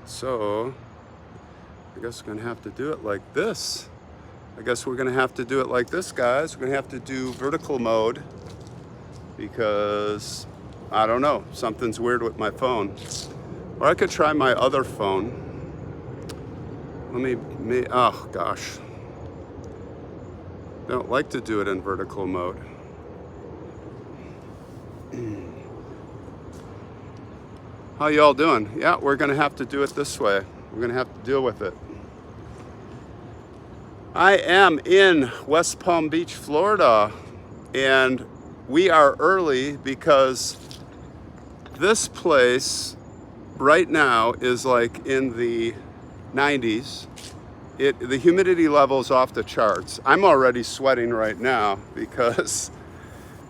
So I guess we're gonna have to do it like this. I guess we're gonna have to do it like this, guys. We're gonna have to do vertical mode because I don't know, something's weird with my phone. Or I could try my other phone. Oh gosh. I don't like to do it in vertical mode. How y'all doing? Yeah, we're gonna have to do it this way. We're gonna have to deal with it. I am in West Palm Beach, Florida, and we are early because this place right now is like in the 90s. The humidity level is off the charts. I'm already sweating right now because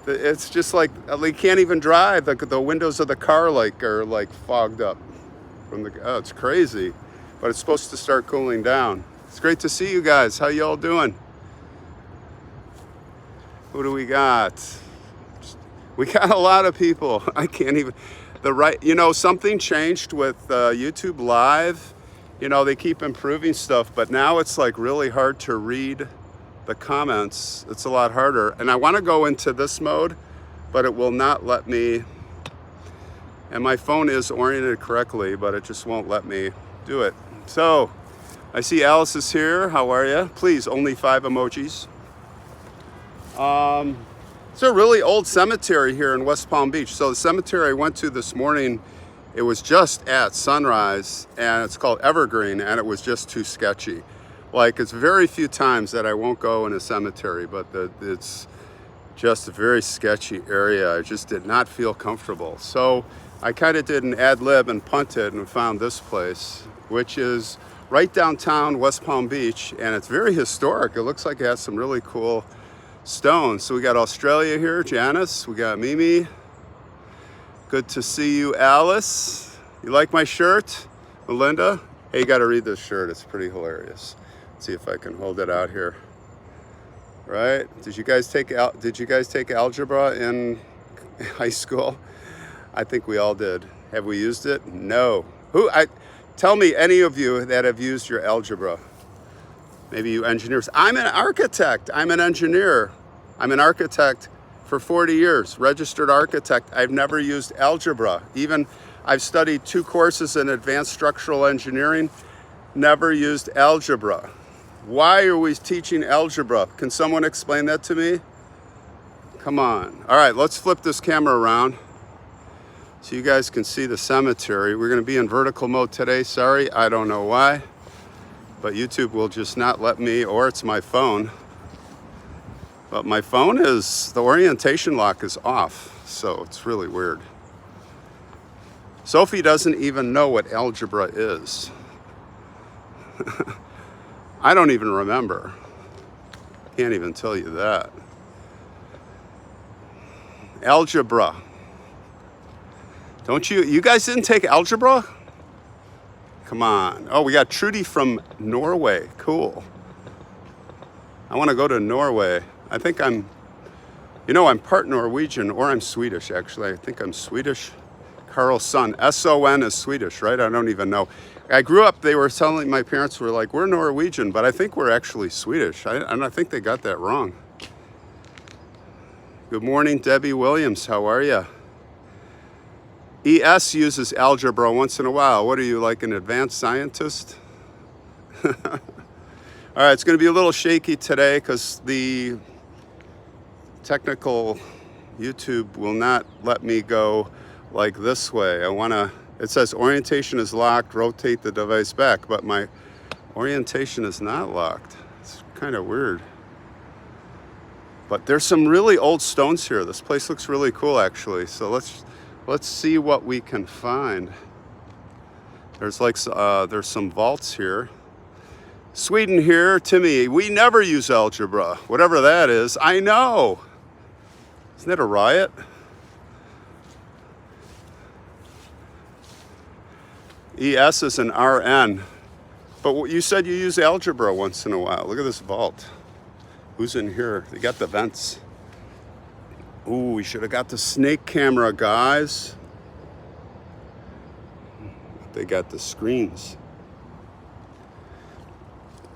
it's just like you can't even drive. The windows of the car are like fogged up from oh, it's crazy. But it's supposed to start cooling down. It's great to see you guys. How y'all doing? Who do we got? We got a lot of people. I can't even. Something changed with YouTube Live. You know, they keep improving stuff, but now it's like really hard to read the comments. It's a lot harder. And I want to go into this mode, but it will not let me. And my phone is oriented correctly, but it just won't let me do it. So I see Alice is here. How are you? Please, only 5 emojis. It's a really old cemetery here in West Palm Beach. So the cemetery I went to this morning, it was just at sunrise, and it's called Evergreen, and it was just too sketchy. Like, it's very few times that I won't go in a cemetery, but it's just a very sketchy area. I just did not feel comfortable. So I kind of did an ad lib and punted and found this place, which is right downtown West Palm Beach, and it's very historic. It looks like it has some really cool stones. So we got Australia here, Janice. We got Mimi. Good to see you, Alice. You like my shirt? Melinda? Hey, you got to read this shirt. It's pretty hilarious. Let's see if I can hold it out here. Right? Did you guys take algebra in high school? I think we all did. Have we used it? No. Tell me any of you that have used your algebra. Maybe you engineers. I'm an architect. I'm an engineer. I'm an architect for 40 years, registered architect. I've never used algebra. Even I've studied 2 courses in advanced structural engineering, never used algebra. Why are we teaching algebra? Can someone explain that to me? Come on. All right, let's flip this camera around so you guys can see the cemetery. We're gonna be in vertical mode today. Sorry, I don't know why, but YouTube will just not let me, or it's my phone. But my phone the orientation lock is off, so it's really weird. Sophie doesn't even know what algebra is. I don't even remember. Can't even tell you that. Algebra. Don't you guys didn't take algebra? Come on. Oh, we got Trudy from Norway. Cool. I want to go to Norway. I think I'm part Norwegian, or I'm Swedish, actually. I think I'm Swedish. Carlson. S-O-N is Swedish, right? I don't even know. I grew up, they were telling, my parents were like, we're Norwegian, but I think we're actually Swedish. I think they got that wrong. Good morning, Debbie Williams. How are you? ES uses algebra once in a while. What are you, like an advanced scientist? All right, it's going to be a little shaky today because the technical YouTube will not let me go like this way. It says orientation is locked, rotate the device back, but my orientation is not locked. It's kind of weird. But there's some really old stones here. This place looks really cool, actually. So let's see what we can find. There's some vaults here. Sweden here, Timmy. We never use algebra, whatever that is. I know. Isn't that a riot? ES is an RN. But you said you use algebra once in a while. Look at this vault. Who's in here? They got the vents. Ooh, we should have got the snake camera, guys. they got the screens.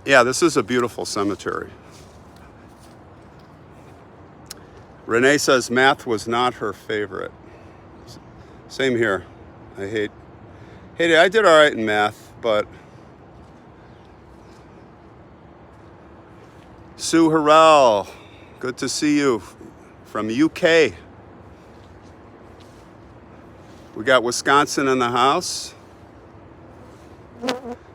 Yeah, this is a beautiful cemetery. Renee says math was not her favorite. Same here. I hate it. I did all right in math, but Sue Harrell, good to see you from UK. We got Wisconsin in the house.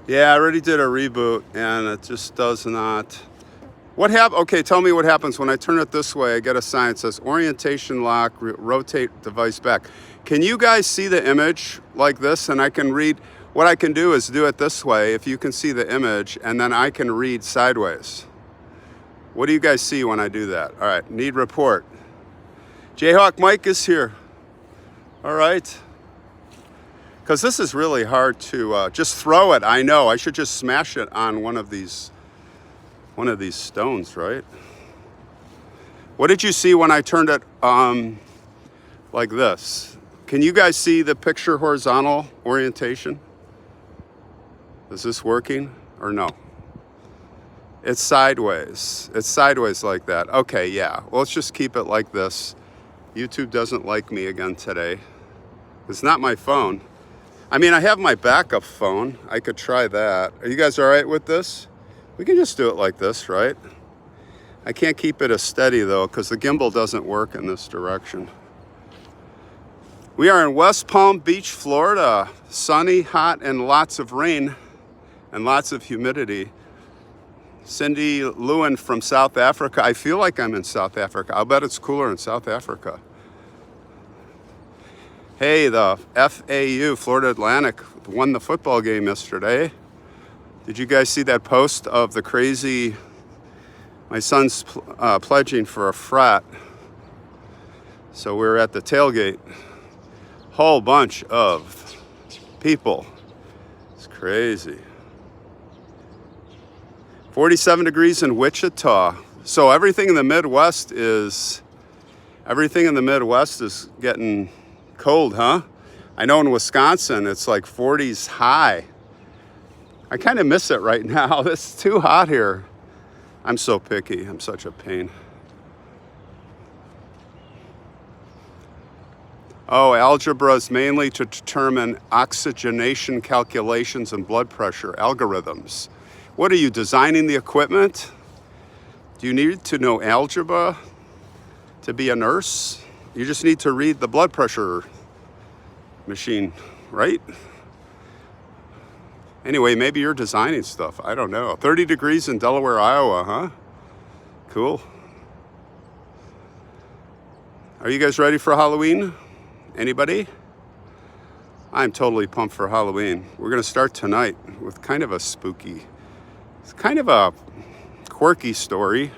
Yeah, I already did a reboot and it just does not. Okay, tell me what happens when I turn it this way. I get a sign that says orientation lock, rotate device back. Can you guys see the image like this? And I can read, what I can do is do it this way, if you can see the image, and then I can read sideways. What do you guys see when I do that? All right, need report. Jayhawk Mike is here. All right. Because this is really hard to just throw it. I know, I should just smash it on one of these stones, right? What did you see when I turned it like this? Can you guys see the picture horizontal orientation? Is this working or no? It's sideways. It's sideways like that. Okay, yeah. Well, let's just keep it like this. YouTube doesn't like me again today. It's not my phone. I mean, I have my backup phone. I could try that. Are you guys all right with this? We can just do it like this, right? I can't keep it as steady though, because the gimbal doesn't work in this direction. We are in West Palm Beach, Florida. Sunny, hot, and lots of rain and lots of humidity. Cindy Lewin from South Africa. I feel like I'm in South Africa. I'll bet it's cooler in South Africa. Hey, the FAU, Florida Atlantic, won the football game yesterday. Did you guys see that post of the crazy, my son's pledging for a frat. So we're at the tailgate. Whole bunch of people. It's crazy. 47 degrees in Wichita. So everything in the Midwest is getting cold, huh? I know in Wisconsin it's like 40s high. I kind of miss it right now. It's too hot here. I'm so picky. I'm such a pain. Oh, algebra is mainly to determine oxygenation calculations and blood pressure algorithms. What are you, designing the equipment? Do you need to know algebra to be a nurse? You just need to read the blood pressure machine, right? Anyway, maybe you're designing stuff. I don't know. 30 degrees in Delaware, Iowa, huh? Cool. Are you guys ready for Halloween? Anybody? I'm totally pumped for Halloween. We're going to start tonight with kind of a spooky, it's kind of a quirky story.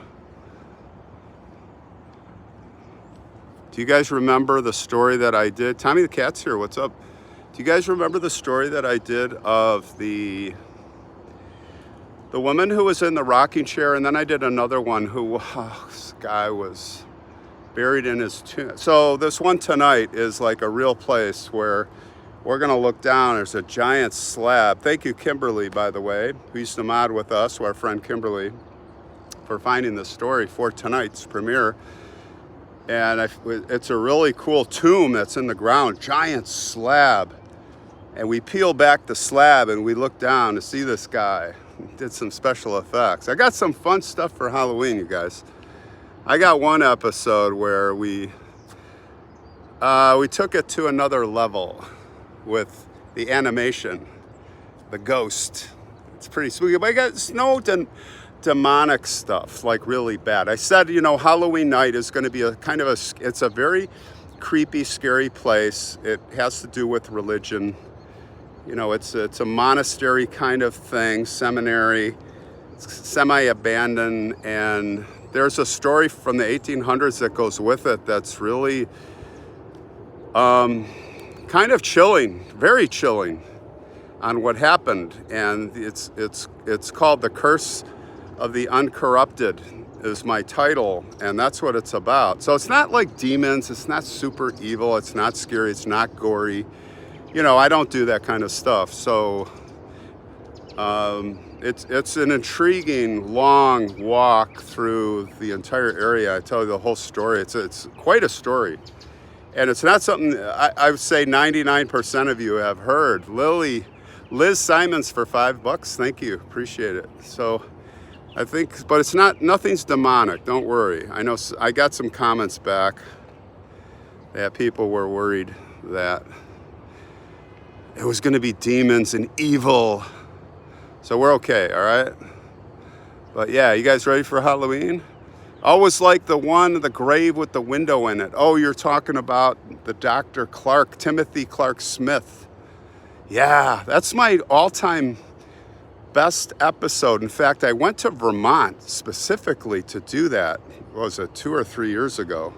Do you guys remember the story that I did? Tommy the cat's here, what's up? Do you guys remember the story that I did of the woman who was in the rocking chair? And then I did another one who, this guy was buried in his tomb. So this one tonight is like a real place where we're gonna look down. There's a giant slab. Thank you, Kimberly, by the way, who used to mod with us, our friend Kimberly, for finding this story for tonight's premiere. And it's a really cool tomb that's in the ground, giant slab. And we peel back the slab and we look down to see this guy. Did some special effects. I got some fun stuff for Halloween, you guys. I got one episode where we took it to another level with the animation, the ghost. It's pretty spooky, but I got no demonic stuff, like really bad. I said, you know, Halloween night is going to be it's a very creepy, scary place. It has to do with religion. You know, it's a monastery kind of thing, seminary, semi-abandoned, and there's a story from the 1800s that goes with it that's really kind of chilling, very chilling on what happened. And it's called The Curse of the Uncorrupted is my title, and that's what it's about. So it's not like demons, it's not super evil, it's not scary, it's not gory. you know, I don't do that kind of stuff. So it's an intriguing long walk through the entire area. I tell you the whole story. It's quite a story, and it's not something I would say 99% of you have heard. Liz Simons for $5. Thank you, appreciate it. So I think, but it's not, nothing's demonic. Don't worry. I know I got some comments back that people were worried that it was going to be demons and evil. So we're okay, all right? But yeah, you guys ready for Halloween? Always like the grave with the window in it. Oh, you're talking about the Dr. Clark, Timothy Clark Smith. Yeah, that's my all-time best episode. In fact, I went to Vermont specifically to do that. What was it, 2 or 3 years ago?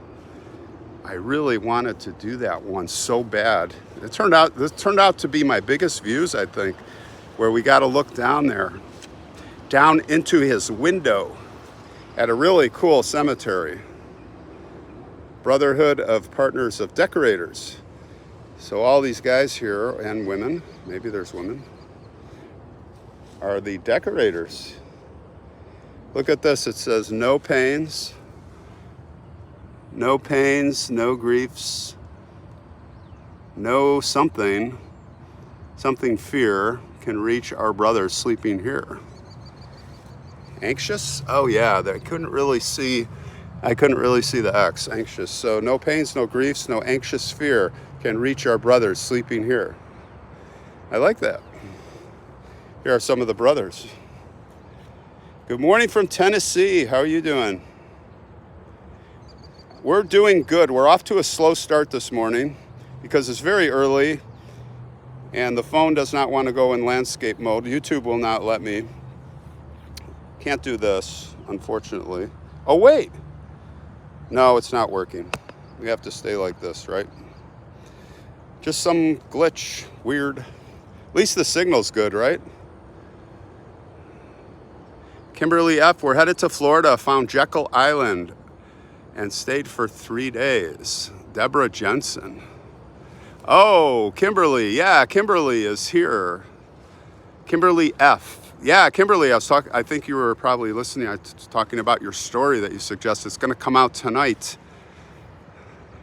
I really wanted to do that one so bad. This turned out to be my biggest views, I think, where we got to look down there, down into his window at a really cool cemetery. Brotherhood of Partners of Decorators. So all these guys here, and women, maybe there's women, are the decorators. Look at this, it says no pains, no griefs, no something fear can reach our brothers sleeping here. Anxious? Oh yeah, I couldn't really see the X, anxious. So no pains, no griefs, no anxious fear can reach our brothers sleeping here. I like that. Here are some of the brothers. Good morning from Tennessee. How are you doing? We're doing good. We're off to a slow start this morning because it's very early and the phone does not want to go in landscape mode. YouTube will not let me. Can't do this, unfortunately. Oh, wait. No, it's not working. We have to stay like this, right? Just some glitch, weird. At least the signal's good, right? Kimberly F., we're headed to Florida, found Jekyll Island, and stayed for 3 days. Deborah Jensen. Oh, Kimberly. Yeah, Kimberly is here. Kimberly F. Yeah, Kimberly, I think you were probably listening. I was talking about your story that you suggested. It's going to come out tonight.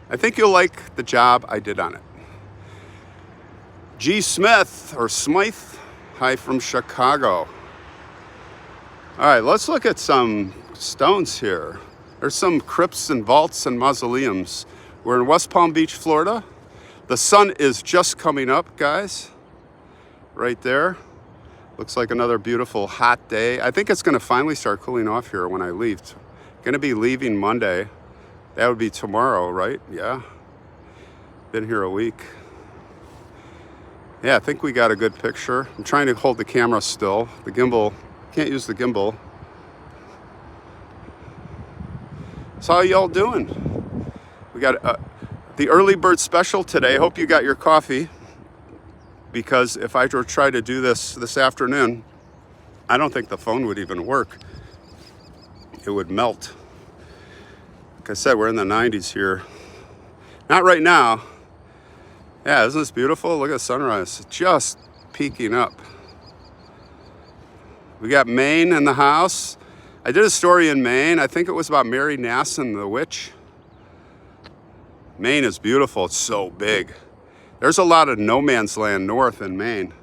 I think you'll like the job I did on it. G. Smith, or Smythe. Hi from Chicago. All right, let's look at some stones here. There's some crypts and vaults and mausoleums. We're in West Palm Beach, Florida. The sun is just coming up, guys. Right there. Looks like another beautiful hot day. I think it's going to finally start cooling off here when I leave. Going to be leaving Monday. That would be tomorrow, right? Yeah. Been here a week. Yeah, I think we got a good picture. I'm trying to hold the camera still. The gimbal, can't use the gimbal. So how y'all doing? We got the early bird special today. Hope you got your coffee, because if I were to try to do this afternoon, I don't think the phone would even work. It would melt. Like I said, we're in the 90s here. Not right now. Yeah, isn't this beautiful? Look at the sunrise, just peeking up. We got Maine in the house. I did a story in Maine. I think it was about Mary Nasson, the witch. Maine is beautiful. It's so big. There's a lot of no man's land north in Maine.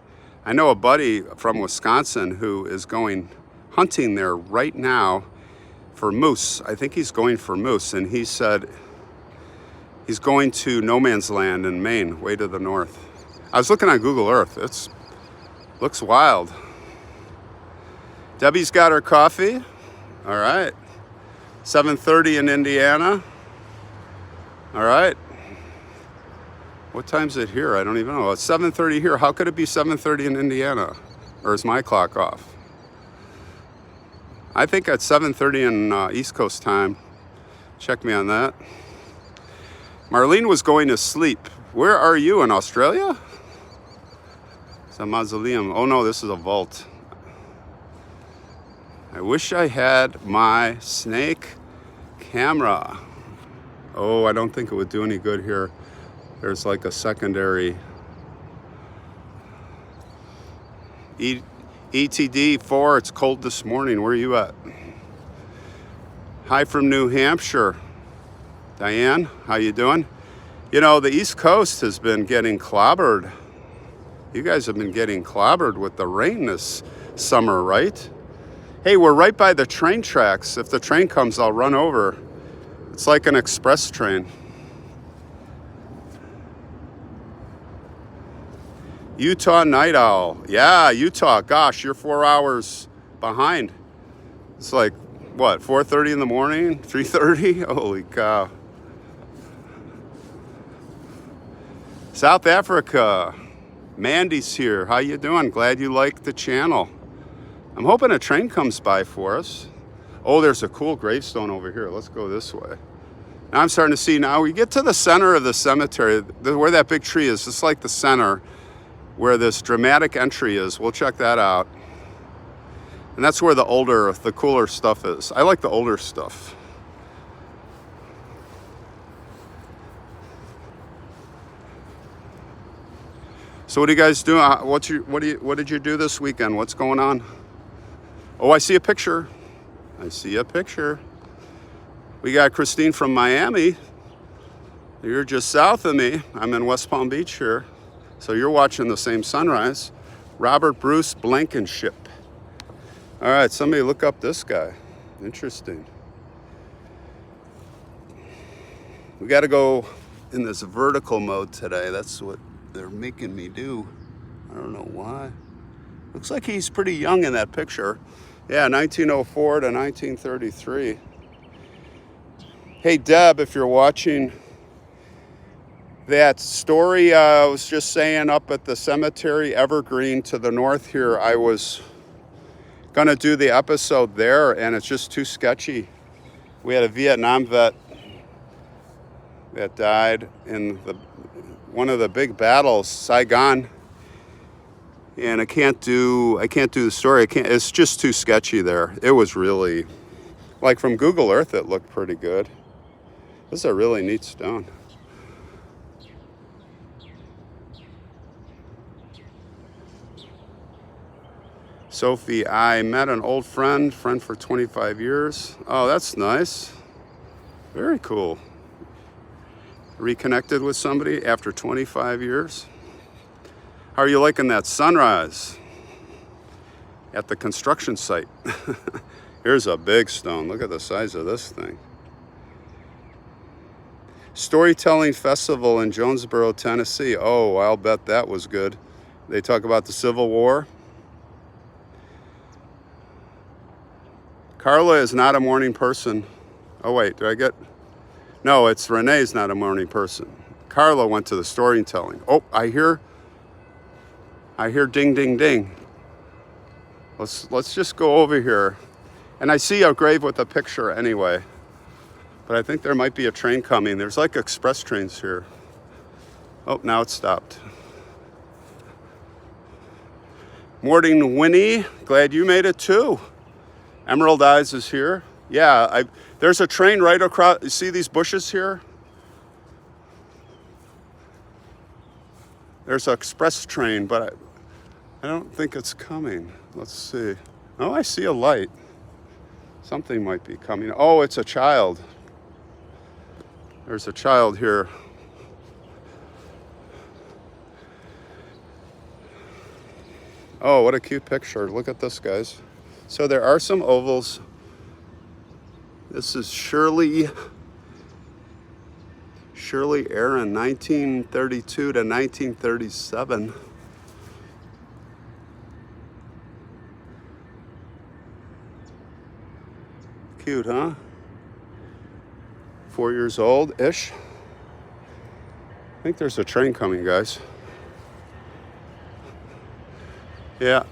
I know a buddy from Wisconsin who is going hunting there right now for moose. I think he's going for moose, and he said he's going to no man's land in Maine, way to the north. I was looking on Google Earth. It looks wild. Debbie's got her coffee. All right. 7:30 in Indiana. All right. What time's it here? I don't even know. It's 7:30 here. How could it be 7:30 in Indiana? Or is my clock off? I think it's 7:30 in East Coast time. Check me on that. Marlene was going to sleep. Where are you, in Australia? It's a mausoleum. Oh no, this is a vault. I wish I had my snake camera. Oh, I don't think it would do any good here. There's like a secondary E ETD4, it's cold this morning. Where are you at? Hi from New Hampshire. Diane, how you doing? You know, the East Coast has been getting clobbered. You guys have been getting clobbered with the rain this summer, right? Hey, we're right by the train tracks. If the train comes, I'll run over. It's like an express train. Utah night owl. Yeah, Utah. Gosh, you're 4 hours behind. It's like, what, 4:30 in the morning? 3:30? Holy cow. South Africa. Mandy's here. How you doing? Glad you like the channel. I'm hoping a train comes by for us. Oh, there's a cool gravestone over here. Let's go this way. Now I'm starting to see, now we get to the center of the cemetery, where that big tree is. It's like the center where this dramatic entry is. We'll check that out. And that's where the cooler stuff is. I like the older stuff. So what are you guys doing? What did you do this weekend? What's going on? Oh, I see a picture. I see a picture. We got Christine from Miami. You're just south of me. I'm in West Palm Beach here. So you're watching the same sunrise. Robert Bruce Blankenship. All right, somebody look up this guy. Interesting. We got to go in this vertical mode today. That's what they're making me do. I don't know why. Looks like he's pretty young in that picture. Yeah, 1904 to 1933. Hey, Deb, if you're watching, that story I was just saying up at the cemetery, Evergreen, to the north here, I was going to do the episode there, and it's just too sketchy. We had a Vietnam vet that died in one of the big battles, Saigon, and I can't do the story. It's just too sketchy there. It was really, like from Google Earth, it looked pretty good. This is a really neat stone. Sophie, I met an old friend for 25 years. Oh, that's nice. Very cool. Reconnected with somebody after 25 years. How are you liking that sunrise at the construction site? Here's a big stone. Look at the size of this thing. Storytelling Festival in Jonesboro, Tennessee. Oh, I'll bet that was good. They talk about the Civil War. Carla is not a morning person. Oh wait, no, it's Renee's not a morning person. Carla went to the storytelling. Oh, I hear ding, ding, ding. Let's just go over here. And I see a grave with a picture anyway. But I think there might be a train coming. There's like express trains here. Oh, now it's stopped. Morning, Winnie. Glad you made it too. Emerald Eyes is here. Yeah, there's a train right across. You see these bushes here? There's an express train, but I don't think it's coming. Let's see. Oh, I see a light. Something might be coming. Oh, it's a child. There's a child here. Oh, what a cute picture. Look at this, guys. So there are some ovals. This is Shirley Aaron, 1932 to 1937. Cute, huh? 4 years old-ish. I think there's a train coming, guys. Yeah.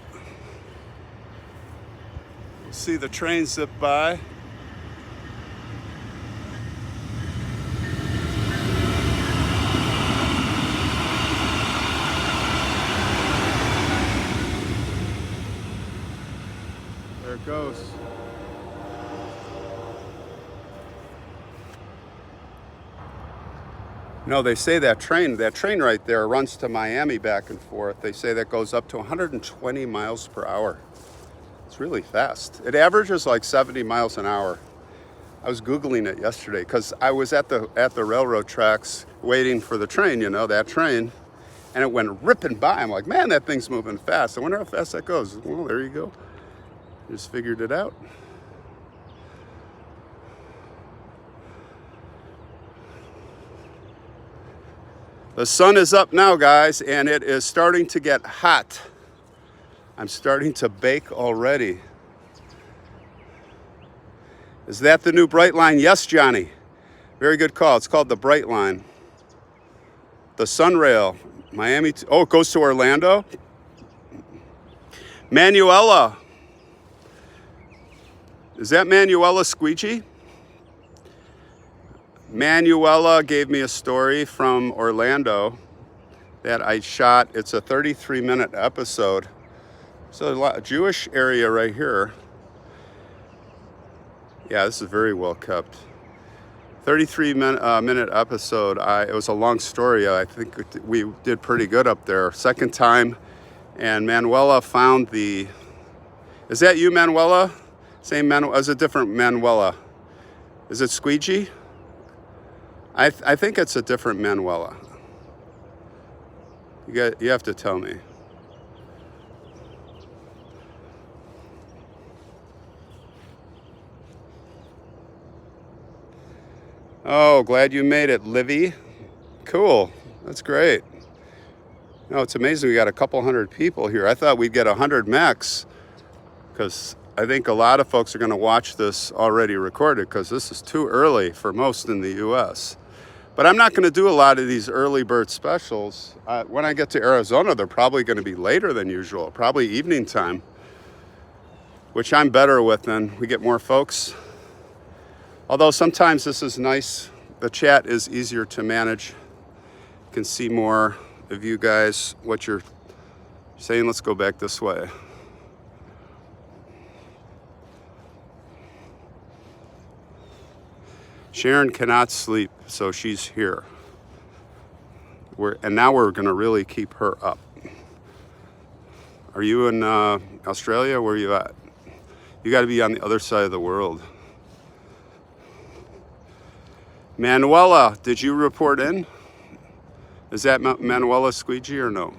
See the train zip by. There it goes. No, they say that train right there runs to Miami back and forth. They say that goes up to 120 miles per hour. It's really fast. It averages like 70 miles an hour. I was Googling it yesterday because I was at the railroad tracks waiting for the train, you know, that train, and it went ripping by. I'm like, man, that thing's moving fast. I wonder how fast that goes. Well, there you go. Just figured it out. The sun is up now, guys, and it is starting to get hot. I'm starting to bake already. Is that the new Bright Line? Yes, Johnny. Very good call. It's called the Bright Line. The Sunrail, Miami. Oh, it goes to Orlando. Manuela. Is that Manuela Squeegee? Manuela gave me a story from Orlando that I shot. It's a 33-minute episode. So a Jewish area right here. Yeah, this is very well kept. 33-minute episode. It was a long story. I think we did pretty good up there. Second time, and Manuela found the... Is that you, Manuela? Same Manuela? Is it different Manuela? Is it Squeegee? I think it's a different Manuela. You have to tell me. Oh, glad you made it, Livy. Cool. That's great. No, it's amazing we got a couple hundred people here. I thought we'd get 100 max because I think a lot of folks are going to watch this already recorded because this is too early for most in the U.S. But I'm not going to do a lot of these early bird specials. When I get to Arizona, they're probably going to be later than usual, probably evening time, which I'm better with then. We get more folks. Although sometimes this is nice. The chat is easier to manage. You can see more of you guys, what you're saying. Let's go back this way. Sharon cannot sleep, so she's here. And now we're going to really keep her up. Are you in Australia? Where are you at? You got to be on the other side of the world. Manuela, did you report in? Is that Manuela Squeegee or no?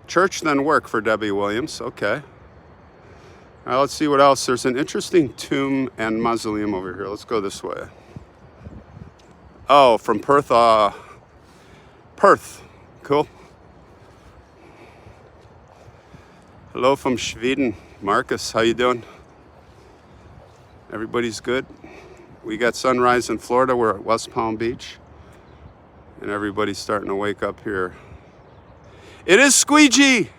Church then work for Debbie Williams. Okay. All right, let's see what else. There's an interesting tomb and mausoleum over here. Let's go this way. Oh, from Perth. Perth. Cool. Hello from Sweden. Marcus, how you doing? Everybody's good? We got sunrise in Florida. We're at West Palm Beach. And everybody's starting to wake up here. It is Squeegee!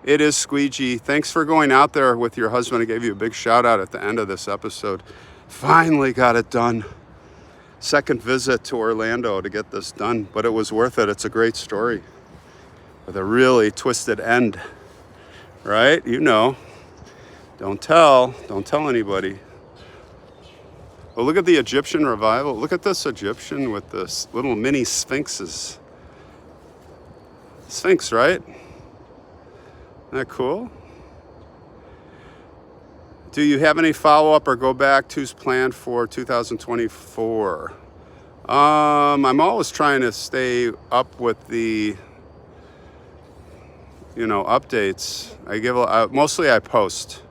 It is Squeegee. Thanks for going out there with your husband. I gave you a big shout out at the end of this episode. Finally got it done. Second visit to Orlando to get this done, but it was worth it. It's a great story with a really twisted end, right? You know, don't tell anybody. Well, look at the Egyptian revival. Look at this Egyptian with this little mini sphinxes. Sphinx, right? Isn't that cool? Do you have any follow-up or go back to's planned for 2024? I'm always trying to stay up with the, updates. Mostly I post.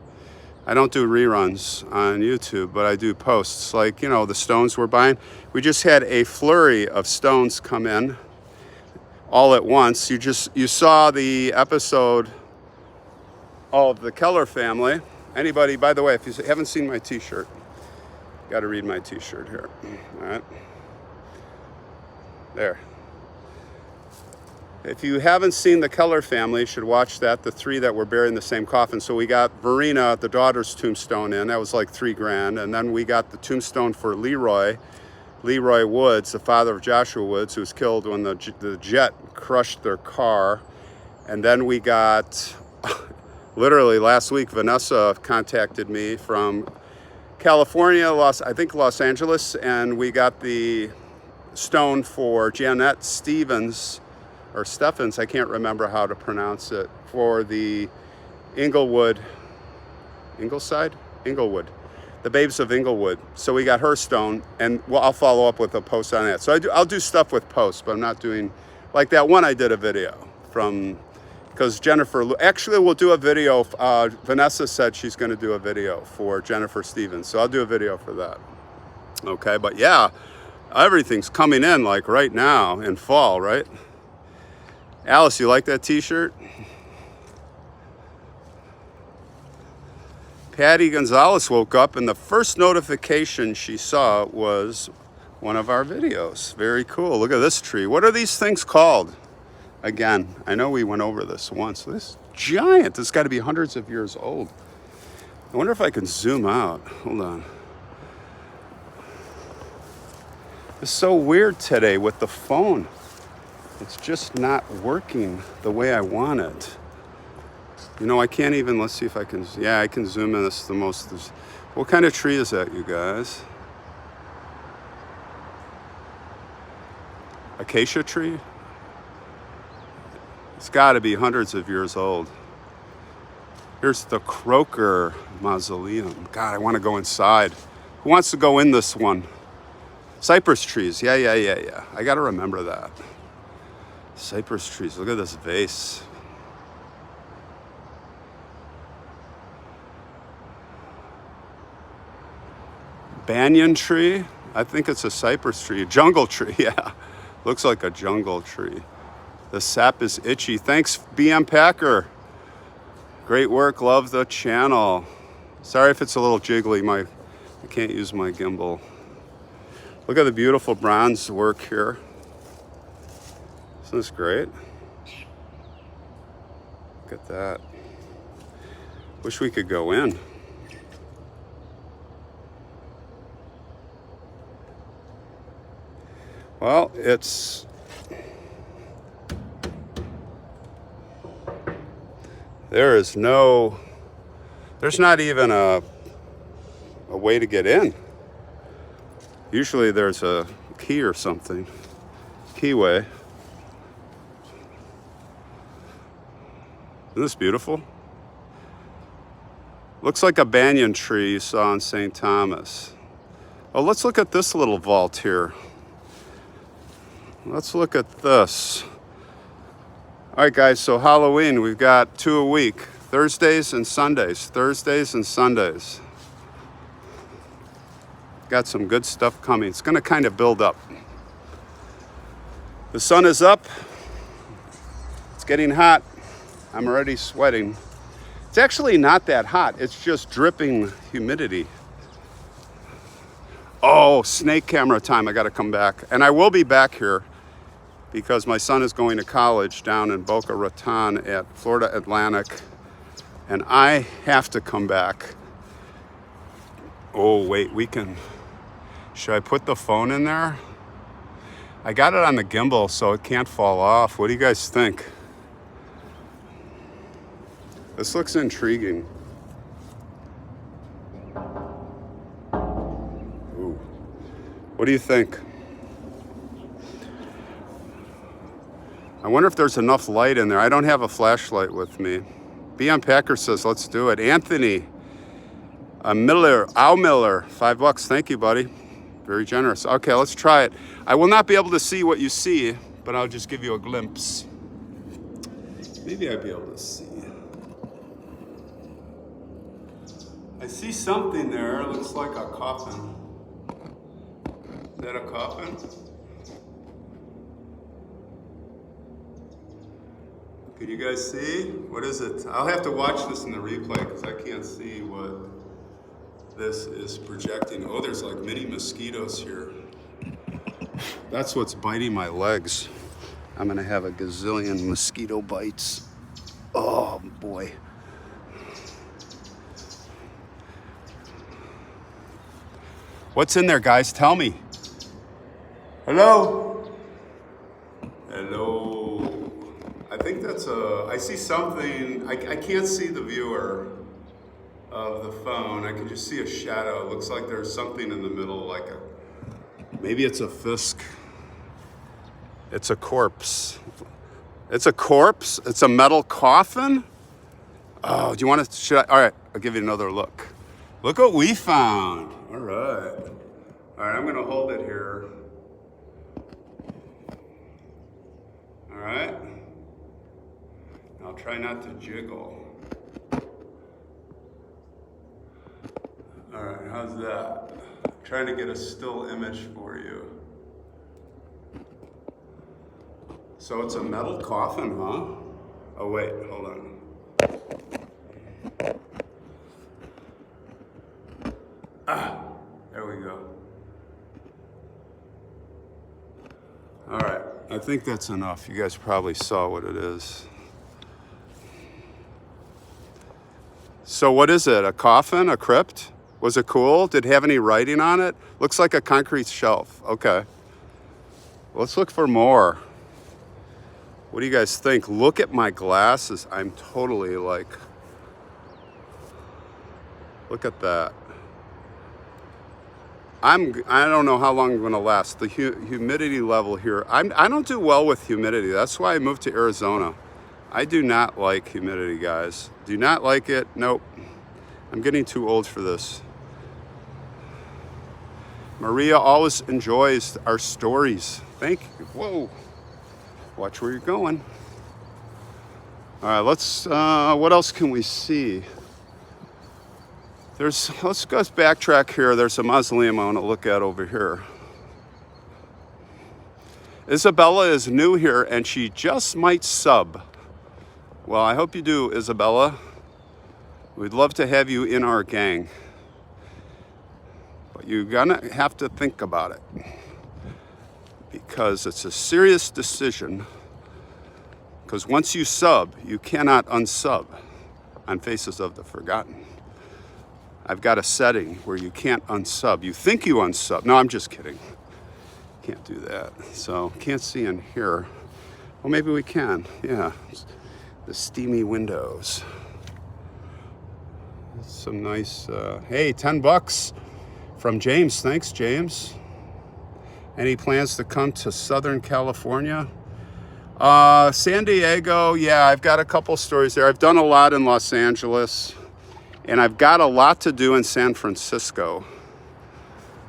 I don't do reruns on YouTube, but I do posts. Like, the stones we're buying. We just had a flurry of stones come in all at once. You saw the episode of the Keller family. Anybody, by the way, if you haven't seen my t-shirt, got to read my t-shirt here. All right. There. If you haven't seen the Keller family, you should watch that. The three that were buried in the same coffin. So we got Verena, the daughter's tombstone in. That was like $3,000. And then we got the tombstone for Leroy Woods, the father of Joshua Woods, who was killed when the jet crushed their car. And then we got... Literally last week, Vanessa contacted me from California, Los Angeles, and we got the stone for Janet Stevens, or Steffens, I can't remember how to pronounce it, for the Inglewood, the Babes of Inglewood. So we got her stone, and well, I'll follow up with a post on that. So I'll do stuff with posts, but I'm not doing, like that one I did a video from, because Jennifer, actually we'll do a video, Vanessa said she's gonna do a video for Jennifer Stevens, so I'll do a video for that. Okay, but yeah, everything's coming in like right now in fall, right? Alice, you like that t-shirt? Patty Gonzalez woke up and the first notification she saw was one of our videos. Very cool. Look at this tree. What are these things called? Again, I know we went over this once. This giant, this has got to be hundreds of years old. I wonder if I can zoom out. Hold on. It's so weird today with the phone. It's just not working the way I want it. You know, I can't even, let's see if I can, yeah, I can zoom in. This is the most, what kind of tree is that, you guys? Acacia tree? It's got to be hundreds of years old. Here's the Croker Mausoleum. God, I want to go inside. Who wants to go in this one? Cypress trees, yeah. I got to remember that. Cypress trees, look at this vase. Banyan tree, I think it's a cypress tree. A jungle tree, yeah. Looks like a jungle tree. The sap is itchy. Thanks, BM Packer. Great work, love the channel. Sorry if it's a little jiggly, I can't use my gimbal. Look at the beautiful bronze work here. Isn't this great? Look at that. Wish we could go in. Well, there's not even a way to get in. Usually there's a key or something, keyway. Isn't this beautiful? Looks like a banyan tree you saw in St. Thomas. Oh, let's look at this little vault here. Let's look at this. All right, guys, so Halloween, we've got 2 a week. Thursdays and Sundays. Got some good stuff coming. It's gonna kind of build up. The sun is up. It's getting hot. I'm already sweating. It's actually not that hot. It's just dripping humidity. Oh, snake camera time. I gotta come back. And I will be back here because my son is going to college down in Boca Raton at Florida Atlantic. And I have to come back. Oh, wait, should I put the phone in there? I got it on the gimbal so it can't fall off. What do you guys think? This looks intriguing. Ooh. What do you think? I wonder if there's enough light in there. I don't have a flashlight with me. BM Packer says, let's do it. Anthony Miller, $5. Thank you, buddy. Very generous. Okay, let's try it. I will not be able to see what you see, but I'll just give you a glimpse. Maybe I'll be able to see. I see something there. It looks like a coffin. Is that a coffin? Can you guys see? What is it? I'll have to watch this in the replay because I can't see what this is projecting. Oh, there's like mini mosquitoes here. That's what's biting my legs. I'm gonna have a gazillion mosquito bites. Oh boy. What's in there, guys? Tell me. Hello? Hello. I think that's I see something. I can't see the viewer of the phone. I can just see a shadow. It looks like there's something in the middle, maybe it's a fisk. It's a corpse. It's a corpse? It's a metal coffin? Oh, do you want to, all right, I'll give you another look. Look what we found. All right. All right, I'm gonna hold it here. All right. I'll try not to jiggle. All right, how's that? I'm trying to get a still image for you. So it's a metal coffin, huh? Oh wait, hold on. Ah, there we go. All right, I think that's enough. You guys probably saw what it is. So what is it, a coffin, a crypt? Was it cool? Did it have any writing on it? Looks like a concrete shelf. Okay. Let's look for more. What do you guys think? Look at my glasses. I'm totally like, look at that. I don't know how long I'm gonna last. The humidity level here, I don't do well with humidity. That's why I moved to Arizona. I do not like humidity, guys. Do not like it, nope. I'm getting too old for this. Maria always enjoys our stories. Thank you, whoa. Watch where you're going. All right, let's, what else can we see? Let's go backtrack here. There's a mausoleum I want to look at over here. Isabella is new here and she just might sub. Well, I hope you do, Isabella. We'd love to have you in our gang. But you're gonna have to think about it because it's a serious decision. Because once you sub, you cannot unsub on Faces of the Forgotten. I've got a setting where you can't unsub. You think you unsub. No, I'm just kidding. Can't do that. So can't see in here. Well, maybe we can. Yeah, the steamy windows. Some nice, hey, $10 from James. Thanks, James. Any plans to come to Southern California? San Diego, yeah, I've got a couple stories there. I've done a lot in Los Angeles. And I've got a lot to do in San Francisco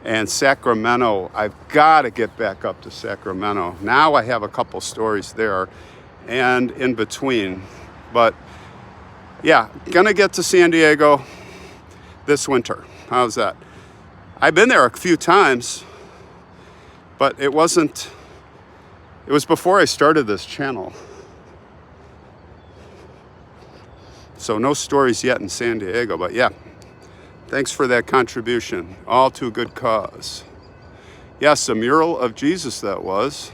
and Sacramento. I've got to get back up to Sacramento. Now I have a couple stories there and in between. But yeah, gonna get to San Diego this winter. How's that? I've been there a few times, but it was before I started this channel. So no stories yet in San Diego, but yeah, thanks for that contribution. All to a good cause. Yes, a mural of Jesus that was.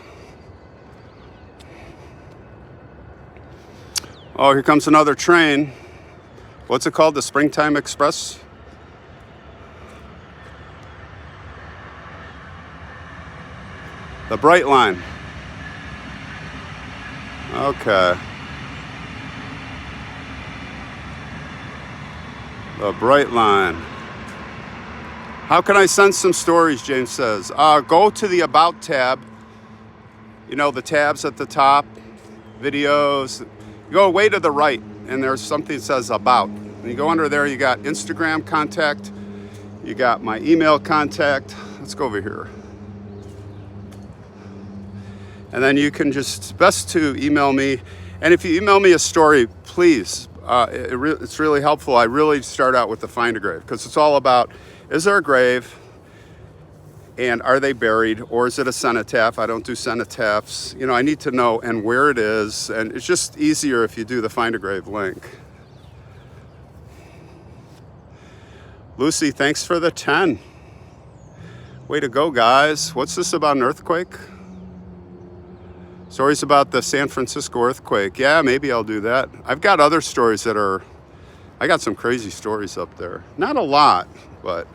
Oh, here comes another train. What's it called? The Springtime Express? The Bright Line. Okay. The Bright Line. How can I send some stories, James says? Go to the About tab. You know, the tabs at the top, videos. You go way to the right, and there's something that says About. And you go under there, you got Instagram contact. You got my email contact. Let's go over here. And then you can just, best to email me. And if you email me a story, please, it's really helpful. I really start out with the Find a Grave because it's all about, is there a grave and are they buried or is it a cenotaph? I don't do cenotaphs. You know, I need to know and where it is. And it's just easier if you do the Find a Grave link. Lucy, thanks for the 10. Way to go, guys. What's this about an earthquake? Stories about the San Francisco earthquake. Yeah, maybe I'll do that. I've got other stories that are, I got some crazy stories up there. Not a lot, but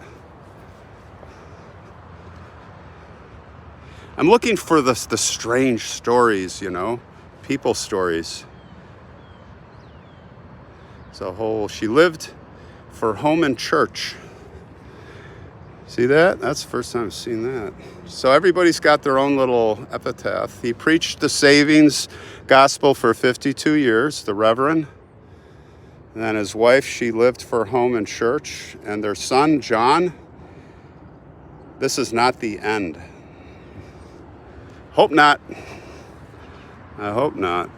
I'm looking for the strange stories, you know, people stories. So she lived for home and church. See that? That's the first time I've seen that. So everybody's got their own little epitaph. He preached the savings gospel for 52 years, the Reverend. And then his wife, she lived for home and church. And their son, John, this is not the end. Hope not. I hope not.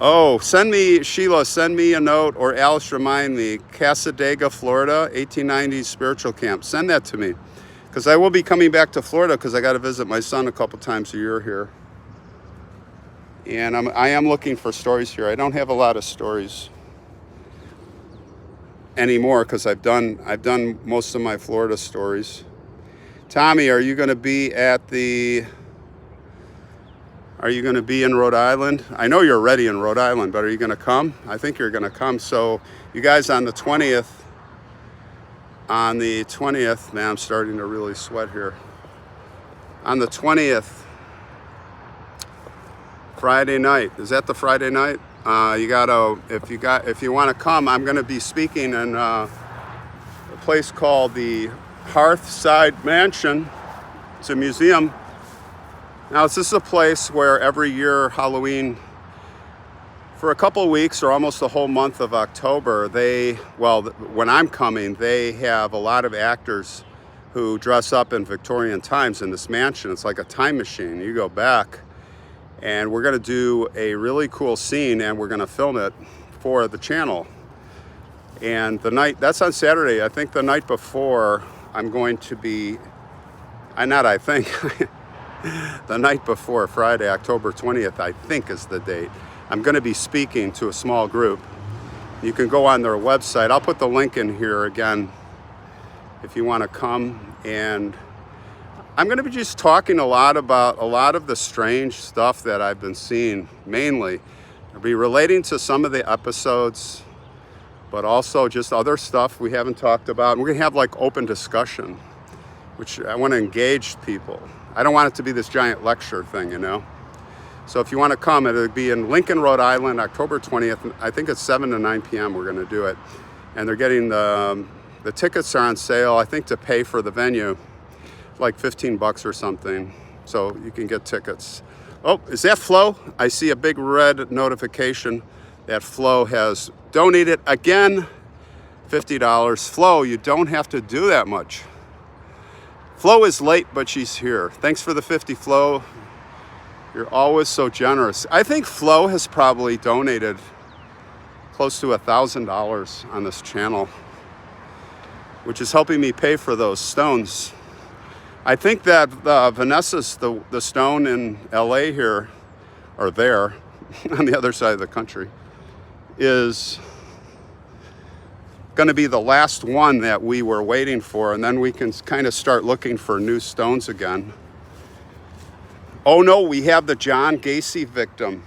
Oh, Sheila, send me a note, or Alice, remind me, Casadega, Florida, 1890s spiritual camp. Send that to me, because I will be coming back to Florida because I got to visit my son a couple times a year here. And I am looking for stories here. I don't have a lot of stories anymore because I've done most of my Florida stories. Tommy, are you going to be in Rhode Island? I know you're already in Rhode Island, but are you going to come? I think you're going to come. So you guys on the 20th, man, I'm starting to really sweat here. On the 20th, Friday night. Is that the Friday night? If you want to come, I'm going to be speaking in a place called the Hearthside Mansion. It's a museum. Now, this is a place where every year Halloween, for a couple of weeks or almost the whole month of October, when I'm coming, they have a lot of actors who dress up in Victorian times in this mansion. It's like a time machine. You go back, and we're going to do a really cool scene, and we're going to film it for the channel. And that's on Saturday. I think the night before, I'm going to be, the night before, Friday, October 20th, I think is the date. I'm going to be speaking to a small group. You can go on their website. I'll put the link in here again if you want to come. And I'm going to be just talking a lot about a lot of the strange stuff that I've been seeing, mainly. I'll be relating to some of the episodes, but also just other stuff we haven't talked about. And we're going to have like open discussion, which I want to engage people. I don't want it to be this giant lecture thing, you know? So if you want to come, it'll be in Lincoln, Rhode Island, October 20th. I think it's 7 to 9 p.m. we're going to do it. And they're getting the tickets are on sale, I think, to pay for the venue, like $15 or something. So you can get tickets. Oh, is that Flo? I see a big red notification that Flo has donated again, $50. Flo, you don't have to do that much. Flo is late, but she's here. Thanks for the 50, Flo. You're always so generous. I think Flo has probably donated close to $1,000 on this channel, which is helping me pay for those stones. I think that Vanessa's, the stone in LA here, or there, on the other side of the country, is going to be the last one that we were waiting for, and then we can kind of start looking for new stones again. Oh no, we have the John Gacy victim.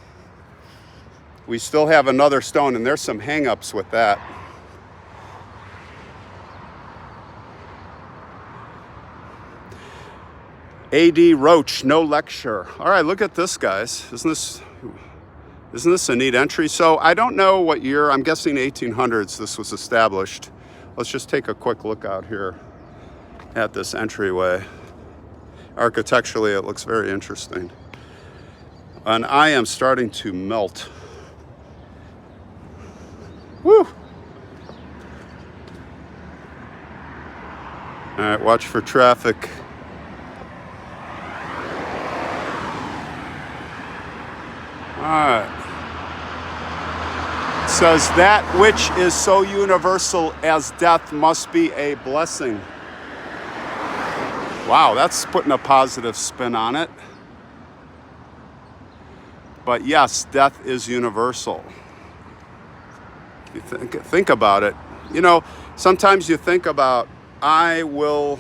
We still have another stone, and there's some hang-ups with that. A.D. Roach, no lecture. All right, look at this, guys. Isn't this a neat entry? So I don't know what year, I'm guessing 1800s this was established. Let's just take a quick look out here at this entryway. Architecturally, it looks very interesting. And I am starting to melt. Woo! All right, watch for traffic. All right. It says that which is so universal as death must be a blessing. Wow, that's putting a positive spin on it. But yes, death is universal. You think about it. You know, sometimes you think about, I will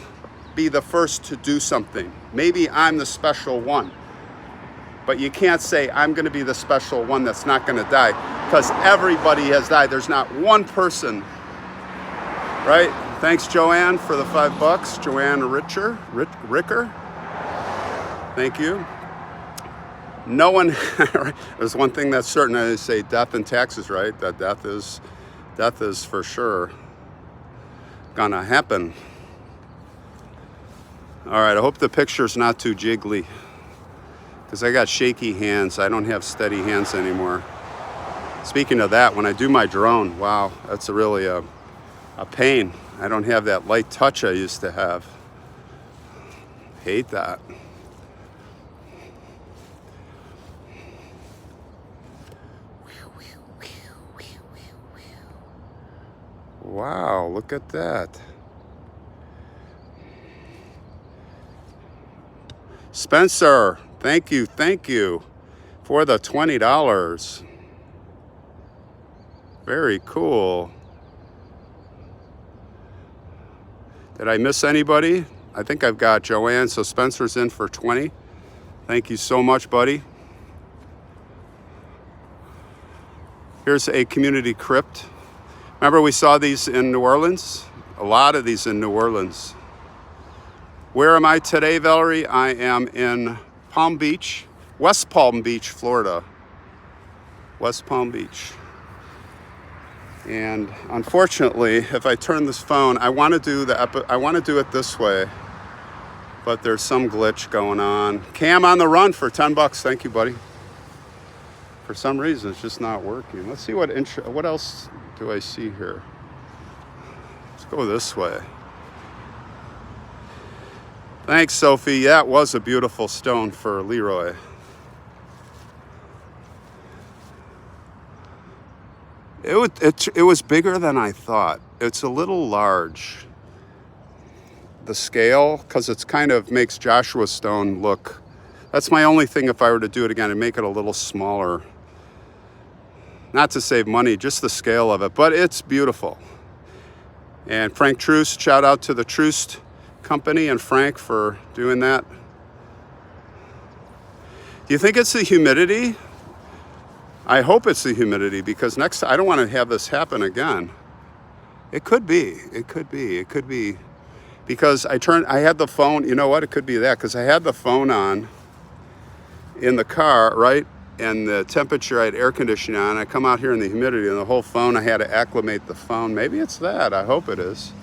be the first to do something. Maybe I'm the special one. But you can't say, I'm going to be the special one that's not going to die, because everybody has died. There's not one person, right? Thanks, Joanne, for the $5. Joanne Ricker. Thank you. No one, there's one thing that's certain, I say death and taxes, right? That death is for sure. gonna happen. All right, I hope the picture's not too jiggly, because I got shaky hands. I don't have steady hands anymore. Speaking of that, when I do my drone, wow, that's really a pain. I don't have that light touch I used to have. Hate that. Wow, look at that. Spencer, thank you for the $20. Very cool. Did I miss anybody? I think I've got Joanne, so Spencer's in for 20. Thank you so much, buddy. Here's a community crypt. Remember we saw these in New Orleans? A lot of these in New Orleans. Where am I today, Valerie? I am in Palm Beach, West Palm Beach, Florida. West Palm Beach. And unfortunately, if I turn this phone, I want to do it this way, but there's some glitch going on. Cam on the run for 10 bucks. Thank you, buddy. For some reason, it's just not working. Let's see what else do I see here. Let's go this way. Thanks, Sophie. That was a beautiful stone for Leroy. It was bigger than I thought. It's a little large. The scale, because it's kind of makes Joshua Stone look. That's my only thing if I were to do it again, and make it a little smaller. Not to save money, just the scale of it, but it's beautiful. And Frank Troost, shout out to the Troost Company and Frank for doing that. Do you think it's the humidity? I hope it's the humidity, because I don't want to have this happen again. It could be, because I had the phone, you know what, it could be that, because I had the phone on in the car, right? And the temperature, I had air conditioning on. I come out here in the humidity, and the whole phone, I had to acclimate the phone. Maybe it's that, I hope it is.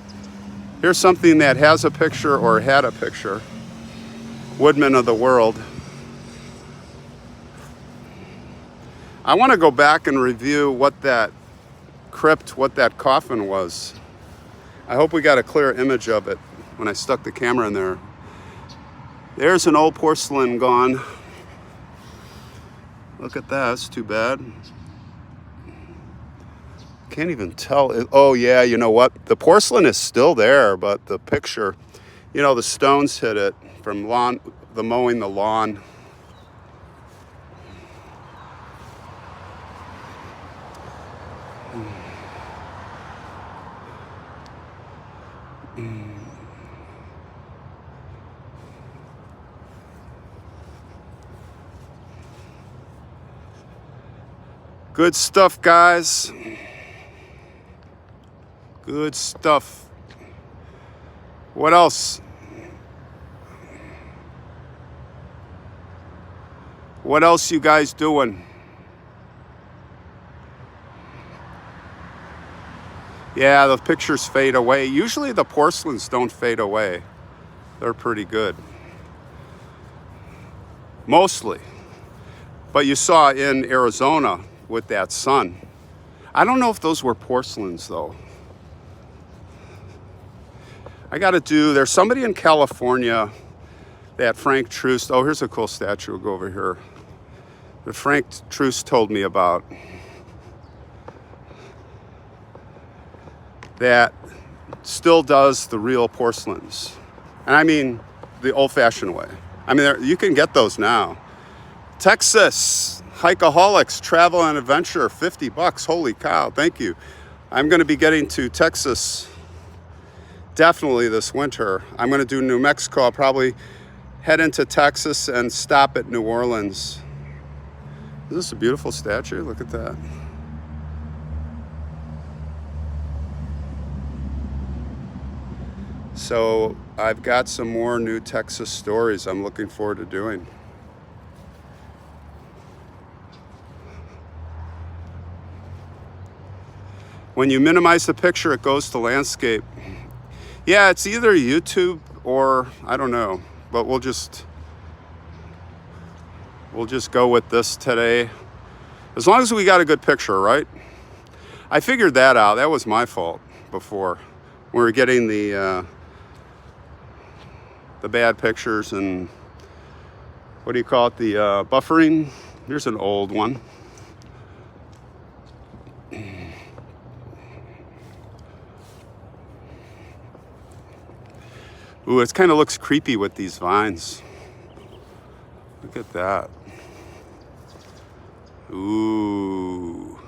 Here's something that has a picture, or had a picture. Woodman of the World. I want to go back and review what that crypt, what that coffin was. I hope we got a clear image of it when I stuck the camera in there. There's an old porcelain gone. Look at that, that's too bad. Can't even tell. Oh yeah, you know what? The porcelain is still there, but the picture, you know, the stones hit it from mowing the lawn. Good stuff, guys. Good stuff. What else? What else you guys doing? Yeah, the pictures fade away. Usually the porcelains don't fade away. They're pretty good. Mostly. But you saw in Arizona with that sun. I don't know if those were porcelains though. There's somebody in California that Frank Troost, oh, here's a cool statue, we'll go over here, that Frank Troost told me about, that still does the real porcelains. And I mean the old-fashioned way. I mean, you can get those now. Texas, Hikeaholics, Travel and Adventure, 50 bucks. Holy cow, thank you. I'm going to be getting to Texas definitely this winter. I'm going to do New Mexico. I'll probably head into Texas and stop at New Orleans. Is this a beautiful statue? Look at that. So I've got some more new Texas stories I'm looking forward to doing. When you minimize the picture, it goes to landscape. Yeah, it's either YouTube or I don't know, but we'll just go with this today. As long as we got a good picture, right? I figured that out. That was my fault before. We were getting the bad pictures and what do you call it? The buffering. Here's an old one. Ooh, it kind of looks creepy with these vines. Look at that. Ooh.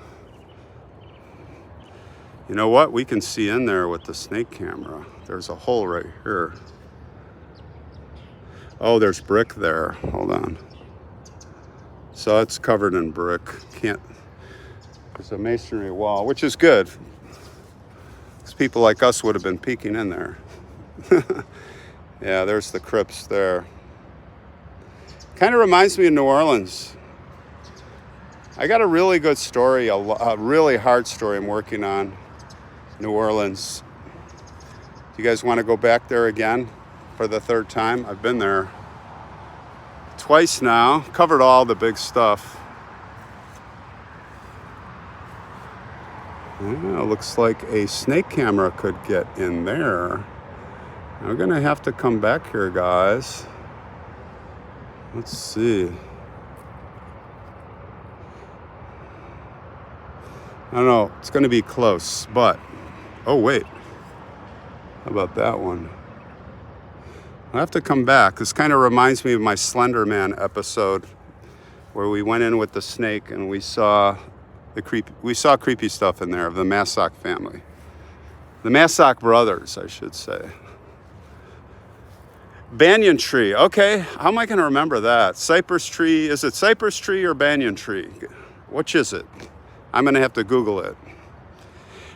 You know what? We can see in there with the snake camera. There's a hole right here. Oh, there's brick there. Hold on. So it's covered in brick. There's a masonry wall, which is good. Because people like us would have been peeking in there. Yeah, there's the crypts there. Kind of reminds me of New Orleans. I got a really good story, a really hard story I'm working on. New Orleans. Do you guys want to go back there again for the third time? I've been there twice now, covered all the big stuff. Yeah, looks like a snake camera could get in there. We're gonna have to come back here, guys. Let's see. I don't know, it's gonna be close, but, oh wait. How about that one? I have to come back. This kind of reminds me of my Slender Man episode where we went in with the snake and we saw creepy stuff in there of the Massock family. The Massock brothers, I should say. Banyan tree. Okay, how am I going to remember that? Cypress tree. Is it cypress tree or banyan tree? Which is it? I'm going to have to Google it.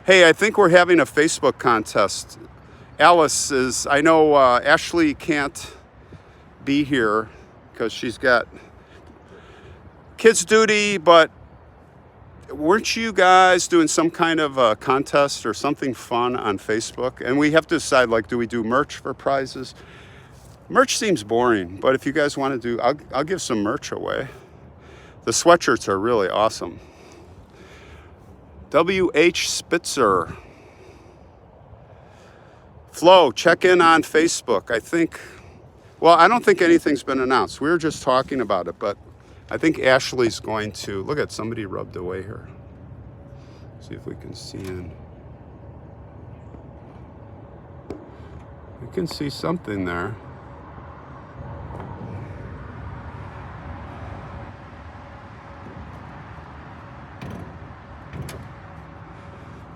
Hey, I think we're having a Facebook contest. I know Ashley can't be here because she's got kids duty, but weren't you guys doing some kind of a contest or something fun on Facebook? And we have to decide, like, do we do merch for prizes? Merch seems boring, but if you guys want to do, I'll give some merch away. The sweatshirts are really awesome. W.H. Spitzer. Flo, check in on Facebook. I don't think anything's been announced. We were just talking about it, but I think Ashley's going to, look at somebody rubbed away here. See if we can see in. We can see something there.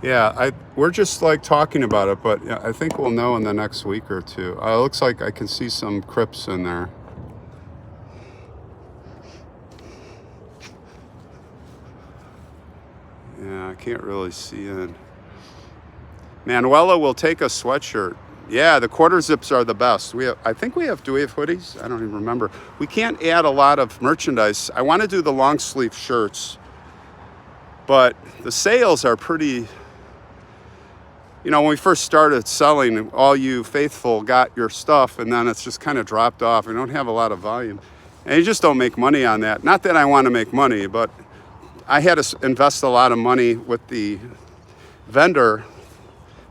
Yeah, we're just like talking about it, but I think we'll know in the next week or two. It looks like I can see some crypts in there. Yeah, I can't really see in. Manuela will take a sweatshirt. Yeah, the quarter zips are the best. Do we have hoodies? I don't even remember. We can't add a lot of merchandise. I want to do the long sleeve shirts, but the sales are pretty. You know, when we first started selling, all you faithful got your stuff, and then it's just kind of dropped off. We don't have a lot of volume. And you just don't make money on that. Not that I want to make money, but I had to invest a lot of money with the vendor,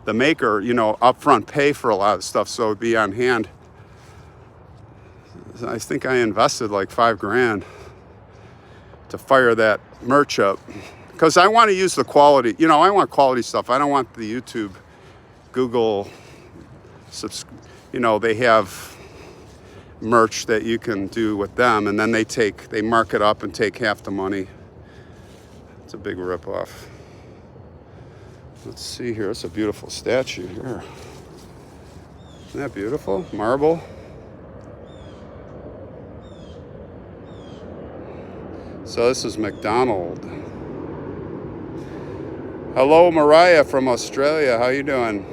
the maker, upfront pay for a lot of stuff, so it'd be on hand. I think I invested like $5,000 to fire that merch up. Because I want to use the quality, I want quality stuff. I don't want the YouTube, Google, they have merch that you can do with them, and then they mark it up and take half the money. It's a big ripoff. Let's see here. It's a beautiful statue here. Isn't that beautiful? Marble. So this is McDonald. Hello, Mariah from Australia. How you doing?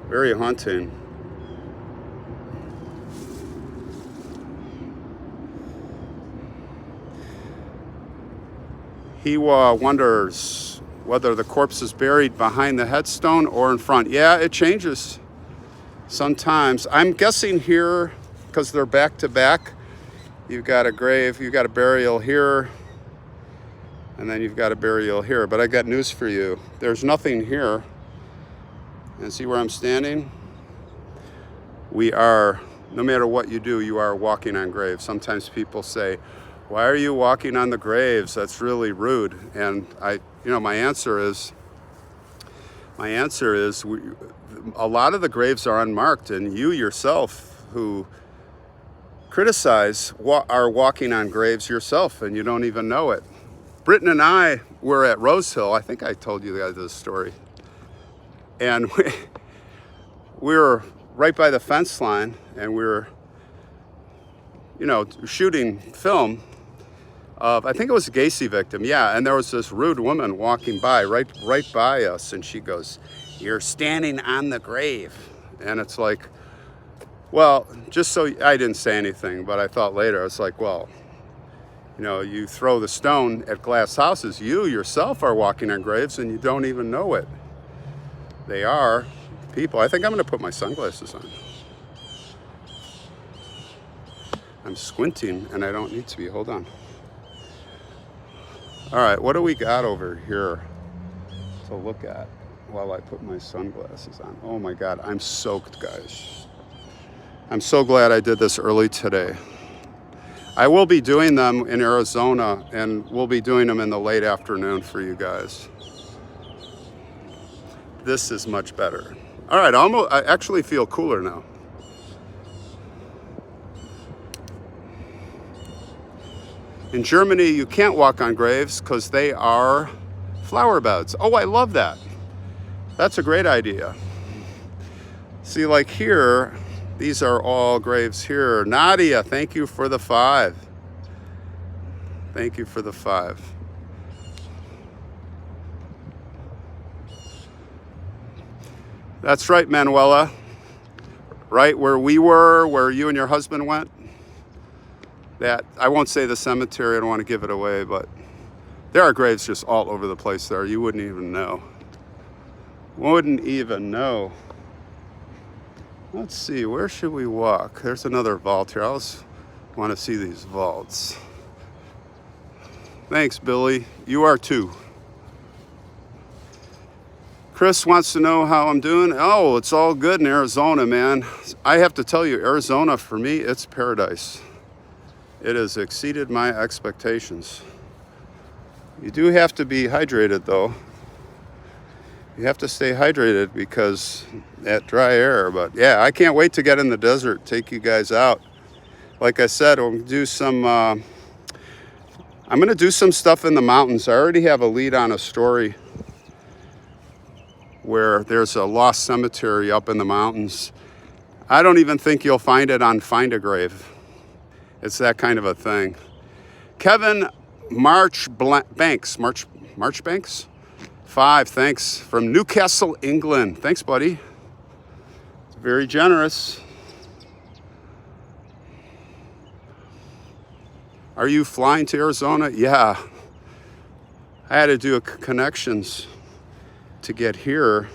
Very haunting. He wonders whether the corpse is buried behind the headstone or in front. Yeah, it changes sometimes. I'm guessing here, because they're back to back, you've got a grave, you've got a burial here, and then you've got a burial here. But I got news for you. There's nothing here. And see where I'm standing? We are, no matter what you do, you are walking on graves. Sometimes people say, why are you walking on the graves? That's really rude. And my answer is, a lot of the graves are unmarked, and you yourself who criticize are walking on graves yourself, and you don't even know it. Britton and I were at Rose Hill. I think I told you guys this story. And we were right by the fence line, and we were, shooting film of, I think it was a Gacy victim, yeah, and there was this rude woman walking by, right by us, and she goes, "You're standing on the grave." And it's like, well, just so, I didn't say anything, but I thought later, I was like, well, you throw the stone at glass houses, you yourself are walking on graves, and you don't even know it. They are people. I think I'm going to put my sunglasses on. I'm squinting, and I don't need to be. Hold on. All right, what do we got over here to look at while I put my sunglasses on? Oh my God, I'm soaked, guys. I'm so glad I did this early today. I will be doing them in Arizona, and we'll be doing them in the late afternoon for you guys. This is much better. All right, I actually feel cooler now. In Germany, you can't walk on graves because they are flower beds. Oh, I love that. That's a great idea. See, like here, these are all graves here. Nadia, thank you for the 5. Thank you for the 5. That's right, Manuela. Right where we were, where you and your husband went. That, I won't say the cemetery, I don't want to give it away, but there are graves just all over the place there. You wouldn't even know. Wouldn't even know. Let's see, where should we walk? There's another vault here. I always want to see these vaults. Thanks, Billy. You are too. Chris wants to know how I'm doing. Oh, it's all good in Arizona, man. I have to tell you, Arizona, for me, it's paradise. It has exceeded my expectations. You do have to be hydrated, though. You have to stay hydrated because that dry air. But yeah, I can't wait to get in the desert, take you guys out. Like I said, I'm going to do some stuff in the mountains. I already have a lead on a story where there's a lost cemetery up in the mountains. I don't even think you'll find it on Find a Grave. It's that kind of a thing. Kevin Marchbanks, 5, thanks, from Newcastle, England. Thanks, buddy. It's very generous. Are you flying to Arizona? Yeah. I had to do connections to get here.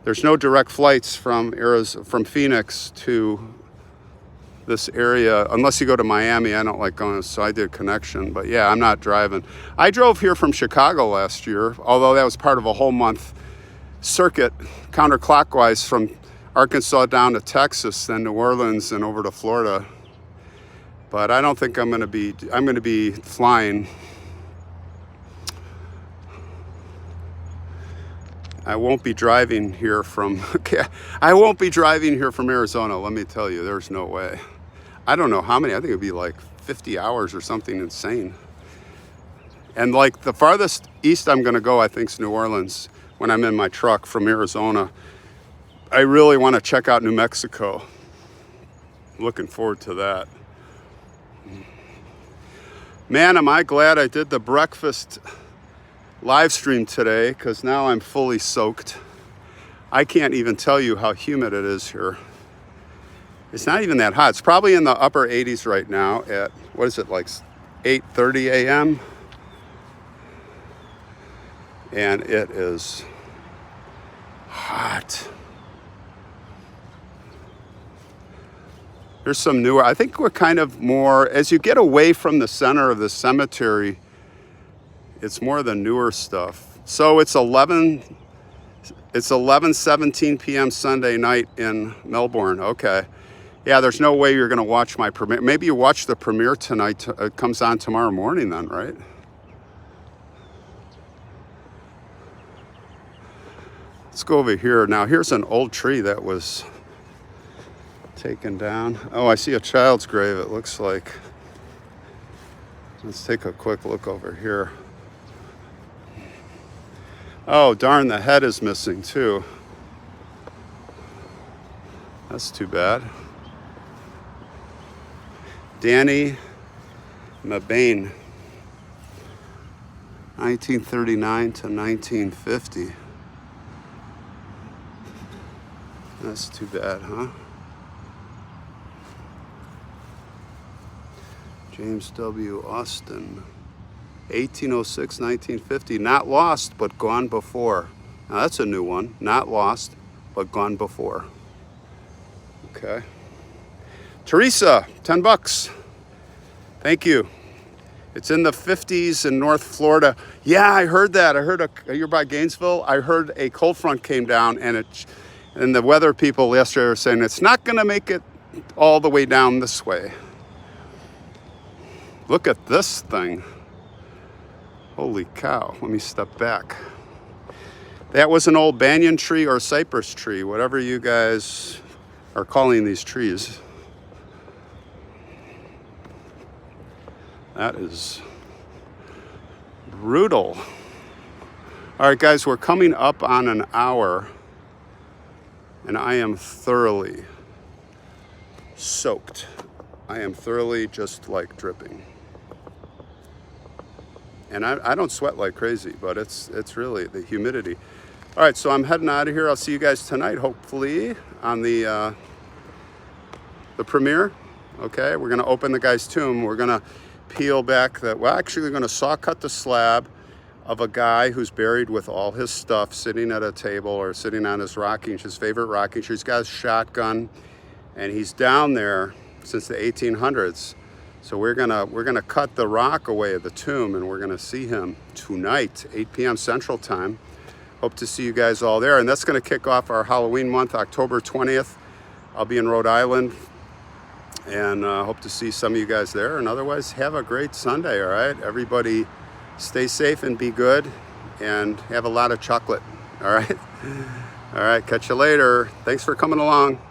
There's no direct flights from Phoenix to this area, unless you go to Miami. I don't like going, so I did connection. But yeah, I'm not driving. I drove here from Chicago last year, although that was part of a whole month circuit counterclockwise from Arkansas down to Texas, then New Orleans, and over to Florida. But I don't think I'm going to be flying. I won't be driving here from Arizona, let me tell you, there's no way. I don't know how many, I think it'd be like 50 hours or something insane. And like the farthest east I'm gonna go, I think, is New Orleans when I'm in my truck from Arizona. I really wanna check out New Mexico. Looking forward to that. Man, am I glad I did the breakfast live stream today, because now I'm fully soaked. I can't even tell you how humid it is here. It's not even that hot. It's probably in the upper 80s right now at, what is it, like 8:30 a.m.? and it is hot. There's some newer, I think we're kind of more, as you get away from the center of the cemetery, it's more the newer stuff. So it's 11:17 p.m. Sunday night in Melbourne. Okay. Yeah, there's no way you're going to watch my premiere. Maybe you watch the premiere tonight. It comes on tomorrow morning then, right? Let's go over here. Now, here's an old tree that was taken down. Oh, I see a child's grave, it looks like. Let's take a quick look over here. Oh, darn, the head is missing too. That's too bad. Danny Mabane, 1939 to 1950. That's too bad, huh? James W. Austin, 1806, 1950. Not lost, but gone before. Now that's a new one. Not lost, but gone before. Okay. Teresa, $10. Thank you. It's in the 50s in North Florida. Yeah, I heard that. I heard you're by Gainesville. I heard a cold front came down, and the weather people yesterday were saying it's not going to make it all the way down this way. Look at this thing. Holy cow. Let me step back. That was an old banyan tree or cypress tree, whatever you guys are calling these trees. That is brutal. All right, guys, we're coming up on an hour, and I am thoroughly soaked. I am thoroughly just like dripping. And I don't sweat like crazy, but it's really the humidity. All right, so I'm heading out of here. I'll see you guys tonight, hopefully, on the premiere. Okay, we're gonna open the guy's tomb. We're gonna peel back we're actually gonna saw cut the slab of a guy who's buried with all his stuff sitting at a table or sitting on his favorite rocking chair. He's got a shotgun, and he's down there since the 1800s. So we're gonna cut the rock away of the tomb, and we're gonna see him tonight, 8 p.m. Central Time. Hope to see you guys all there. And that's gonna kick off our Halloween month, October 20th. I'll be in Rhode Island, and hope to see some of you guys there. And otherwise, have a great Sunday, all right? Everybody stay safe and be good, and have a lot of chocolate, all right? All right, catch you later. Thanks for coming along.